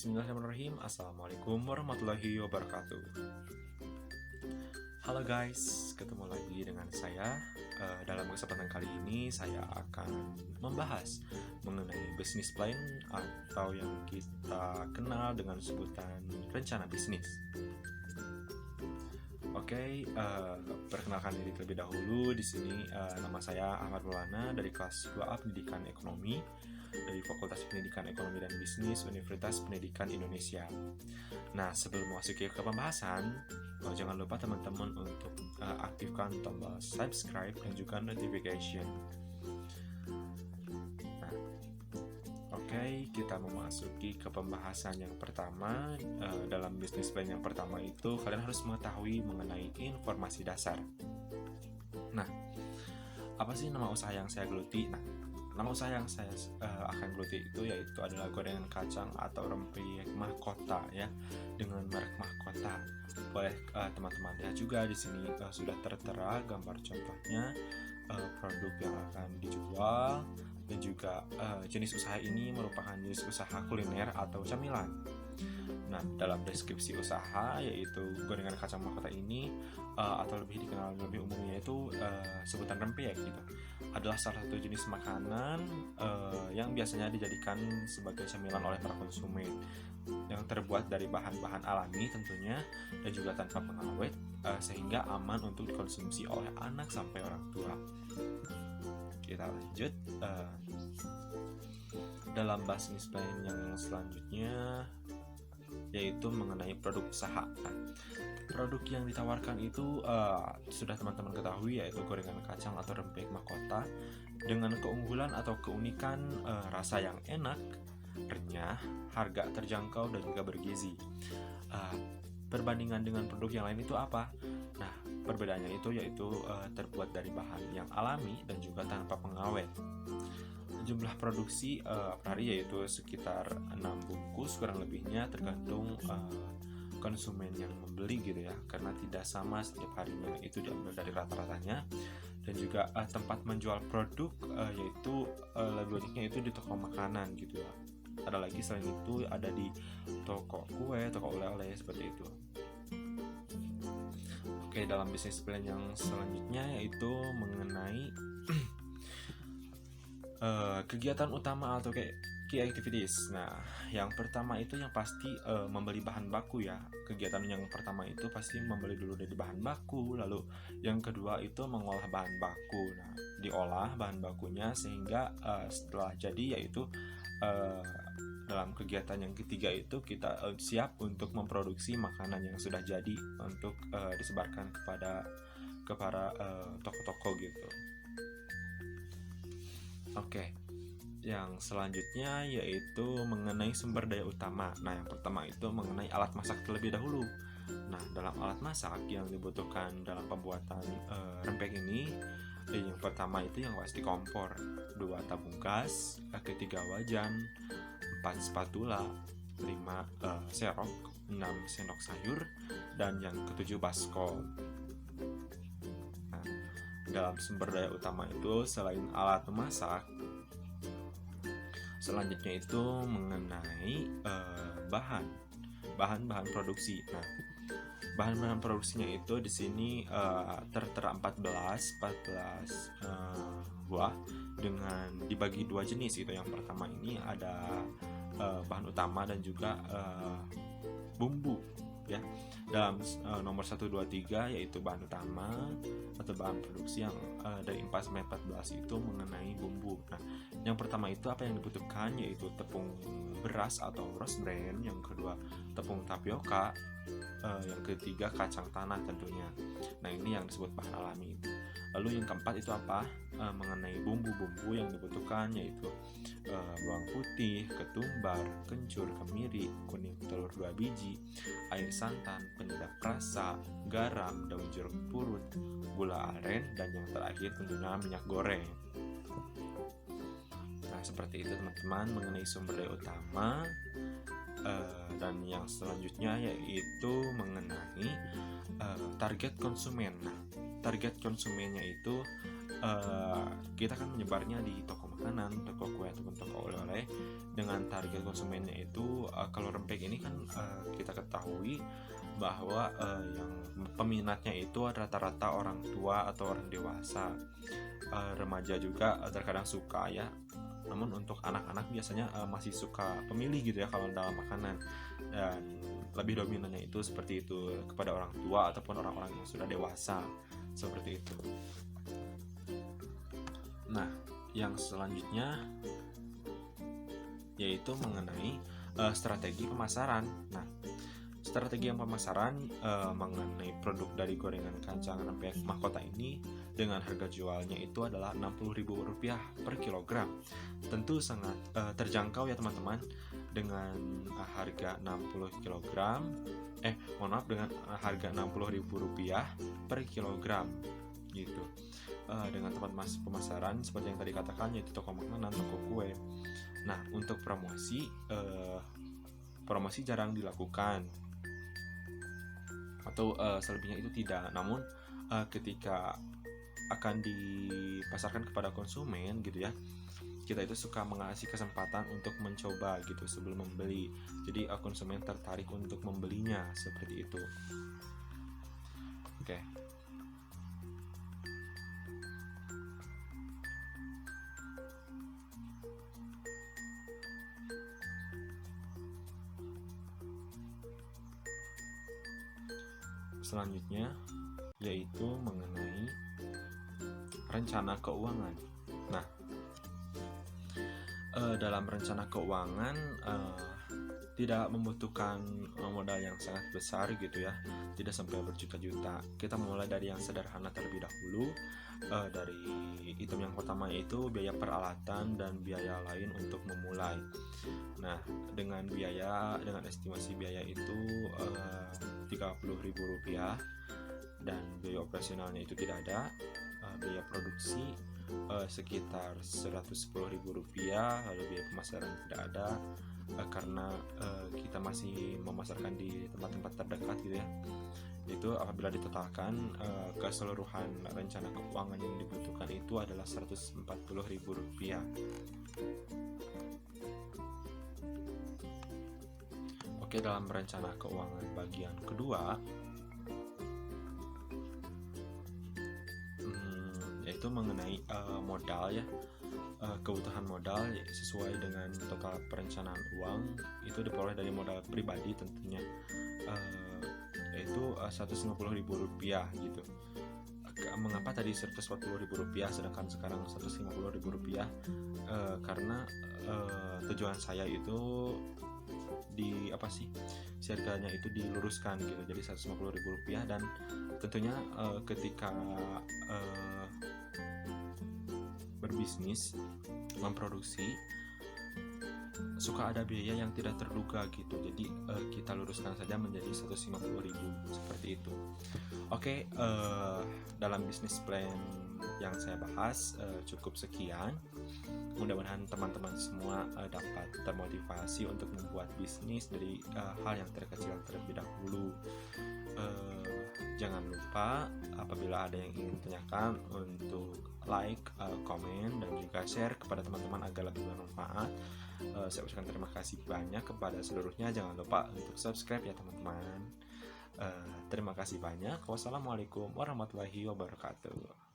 Bismillahirrahmanirrahim. Assalamualaikum warahmatullahi wabarakatuh. Halo guys, ketemu lagi dengan saya. Dalam kesempatan kali ini saya akan membahas mengenai business plan atau yang kita kenal dengan sebutan rencana bisnis. Oke, perkenalkan diri terlebih dahulu. Di sini nama saya Ahmad Maulana dari kelas 2A Pendidikan Ekonomi dari Fakultas Pendidikan Ekonomi dan Bisnis Universitas Pendidikan Indonesia. Nah, sebelum masuk ke pembahasan, jangan lupa teman-teman untuk aktifkan tombol subscribe dan juga notification. Nah, oke, kita memasuki ke pembahasan yang pertama. Dalam bisnis plan yang pertama itu, kalian harus mengetahui mengenai informasi dasar. Nah, apa sih nama usaha yang saya geluti? Nah, nama usaha yang saya akan geluti itu yaitu adalah gorengan kacang atau rempeyek mahkota ya, dengan merek mahkota. Boleh teman-teman lihat juga di sini sudah tertera gambar contohnya produk yang akan dijual dan juga jenis usaha ini merupakan jenis usaha kuliner atau camilan. Nah, dalam deskripsi usaha yaitu gorengan kacang mahkota ini atau lebih dikenal lebih umumnya itu sebutan rempeyek gitu, adalah salah satu jenis makanan yang biasanya dijadikan sebagai camilan oleh para konsumen, yang terbuat dari bahan-bahan alami tentunya dan juga tanpa pengawet, sehingga aman untuk dikonsumsi oleh anak sampai orang tua. Kita lanjut dalam business plan yang selanjutnya, yaitu mengenai produk usaha. Nah, produk yang ditawarkan itu sudah teman-teman ketahui, yaitu gorengan kacang atau rempeyek mahkota dengan keunggulan atau keunikan rasa yang enak, renyah, harga terjangkau dan juga bergizi. Perbandingan dengan produk yang lain itu apa? Nah, perbedaannya itu yaitu terbuat dari bahan yang alami dan juga tanpa pengawet. Jumlah produksi per hari yaitu sekitar 6 bungkus kurang lebihnya, tergantung konsumen yang membeli gitu ya, karena tidak sama setiap harinya, itu diambil dari rata-ratanya. Dan juga tempat menjual produk yaitu lebih banyaknya itu di toko makanan gitu ya. Ada lagi selain itu ada di toko kue, toko oleh-oleh seperti itu. Oke, dalam bisnis plan yang selanjutnya yaitu mengenai kegiatan utama atau key activities. Nah, yang pertama itu yang pasti membeli bahan baku ya. Kegiatan yang pertama itu pasti membeli dulu dari bahan baku, lalu yang kedua itu mengolah bahan baku. Nah, diolah bahan bakunya sehingga setelah jadi yaitu dalam kegiatan yang ketiga itu kita siap untuk memproduksi makanan yang sudah jadi untuk disebarkan kepada para toko-toko gitu. Oke, yang selanjutnya yaitu mengenai sumber daya utama. Nah, yang pertama itu mengenai alat masak terlebih dahulu. Nah, dalam alat masak yang dibutuhkan dalam pembuatan rempeyek ini, yang pertama itu yang pasti kompor, 2 tabung gas, ketiga wajan, 4 spatula, 5 serok, 6 sendok sayur, dan yang ketujuh baskom. Dalam sumber daya utama itu selain alat memasak, selanjutnya itu mengenai bahan-bahan produksi. Nah, bahan-bahan produksinya itu di sini tertera 14 buah dengan dibagi 2 jenis itu. Yang pertama ini ada bahan utama dan juga bumbu ya. Dalam nomor 1, 2, 3 yaitu bahan utama atau bahan produksi yang dari 4 sampai 14 itu mengenai bumbu. Nah, yang pertama itu apa yang dibutuhkan yaitu tepung beras atau roast bran, yang kedua tepung tapioka, yang ketiga kacang tanah tentunya. Nah, ini yang disebut bahan alami. Lalu yang keempat itu apa? Mengenai bumbu-bumbu yang dibutuhkan yaitu bawang putih, ketumbar, kencur, kemiri, kuning telur 2 biji, air santan, penyedap rasa, garam, daun jeruk purut, gula aren, dan yang terakhir tentunya minyak goreng. Nah, seperti itu teman-teman mengenai sumber daya utama. Dan yang selanjutnya yaitu mengenai target konsumen. Nah, target konsumennya itu kita kan menyebarnya di toko makanan, toko kue ataupun toko oleh-oleh dengan target konsumennya itu kalau rempeyek ini kan kita ketahui bahwa yang peminatnya itu rata-rata orang tua atau orang dewasa, remaja juga terkadang suka ya. Namun untuk anak-anak biasanya masih suka pemilih gitu ya kalau dalam makanan, dan lebih dominannya itu seperti itu kepada orang tua ataupun orang-orang yang sudah dewasa seperti itu. Nah, yang selanjutnya yaitu mengenai strategi pemasaran. Nah, strategi yang pemasaran mengenai produk dari gorengan kacang rempeyek mahkota ini dengan harga jualnya itu adalah Rp60.000 per kilogram. Tentu sangat terjangkau ya teman-teman, dengan harga 60 kilogram dengan harga Rp60.000 per kilogram gitu. Dengan tempat pemasaran seperti yang tadi katakan, yaitu toko makanan, toko kue. Nah, untuk promosi jarang dilakukan atau selebihnya itu tidak. Namun ketika akan dipasarkan kepada konsumen gitu ya, kita itu suka mengasih kesempatan untuk mencoba gitu sebelum membeli. Jadi konsumen tertarik untuk membelinya seperti itu. Oke. Selanjutnya yaitu mengenai rencana keuangan. Nah, dalam rencana keuangan tidak membutuhkan modal yang sangat besar gitu ya, tidak sampai berjuta-juta. Kita mulai dari yang sederhana terlebih dahulu. Dari item yang pertama yaitu biaya peralatan dan biaya lain untuk memulai. Nah, dengan estimasi biaya itu Rp30.000 dan biaya operasionalnya itu tidak ada. Biaya produksi sekitar Rp110.000, lalu biaya pemasaran tidak ada karena kita masih memasarkan di tempat-tempat terdekat gitu ya. Itu apabila ditotalkan keseluruhan rencana keuangan yang dibutuhkan itu adalah Rp140.000. Oke, dalam rencana keuangan bagian kedua yaitu mengenai modal ya. Kebutuhan modal sesuai dengan total perencanaan uang itu diperoleh dari modal pribadi tentunya, yaitu Rp150.000 gitu. Mengapa tadi Rp140.000 sedangkan sekarang Rp150.000? Karena tujuan saya itu harganya itu diluruskan gitu, jadi Rp150.000. Dan tentunya ketika berbisnis, memproduksi, suka ada biaya yang tidak terduga gitu, jadi kita luruskan saja menjadi Rp150.000 seperti itu. Oke, dalam bisnis plan yang saya bahas cukup sekian. Mudah-mudahan teman-teman semua dapat termotivasi untuk membuat bisnis dari hal yang terkecil terlebih dahulu. Jangan lupa apabila ada yang ingin tanyakan untuk like, komen, dan juga share kepada teman-teman agar lebih bermanfaat. Saya ucapkan terima kasih banyak kepada seluruhnya. Jangan lupa untuk subscribe ya teman-teman. Terima kasih banyak. Wassalamualaikum warahmatullahi wabarakatuh.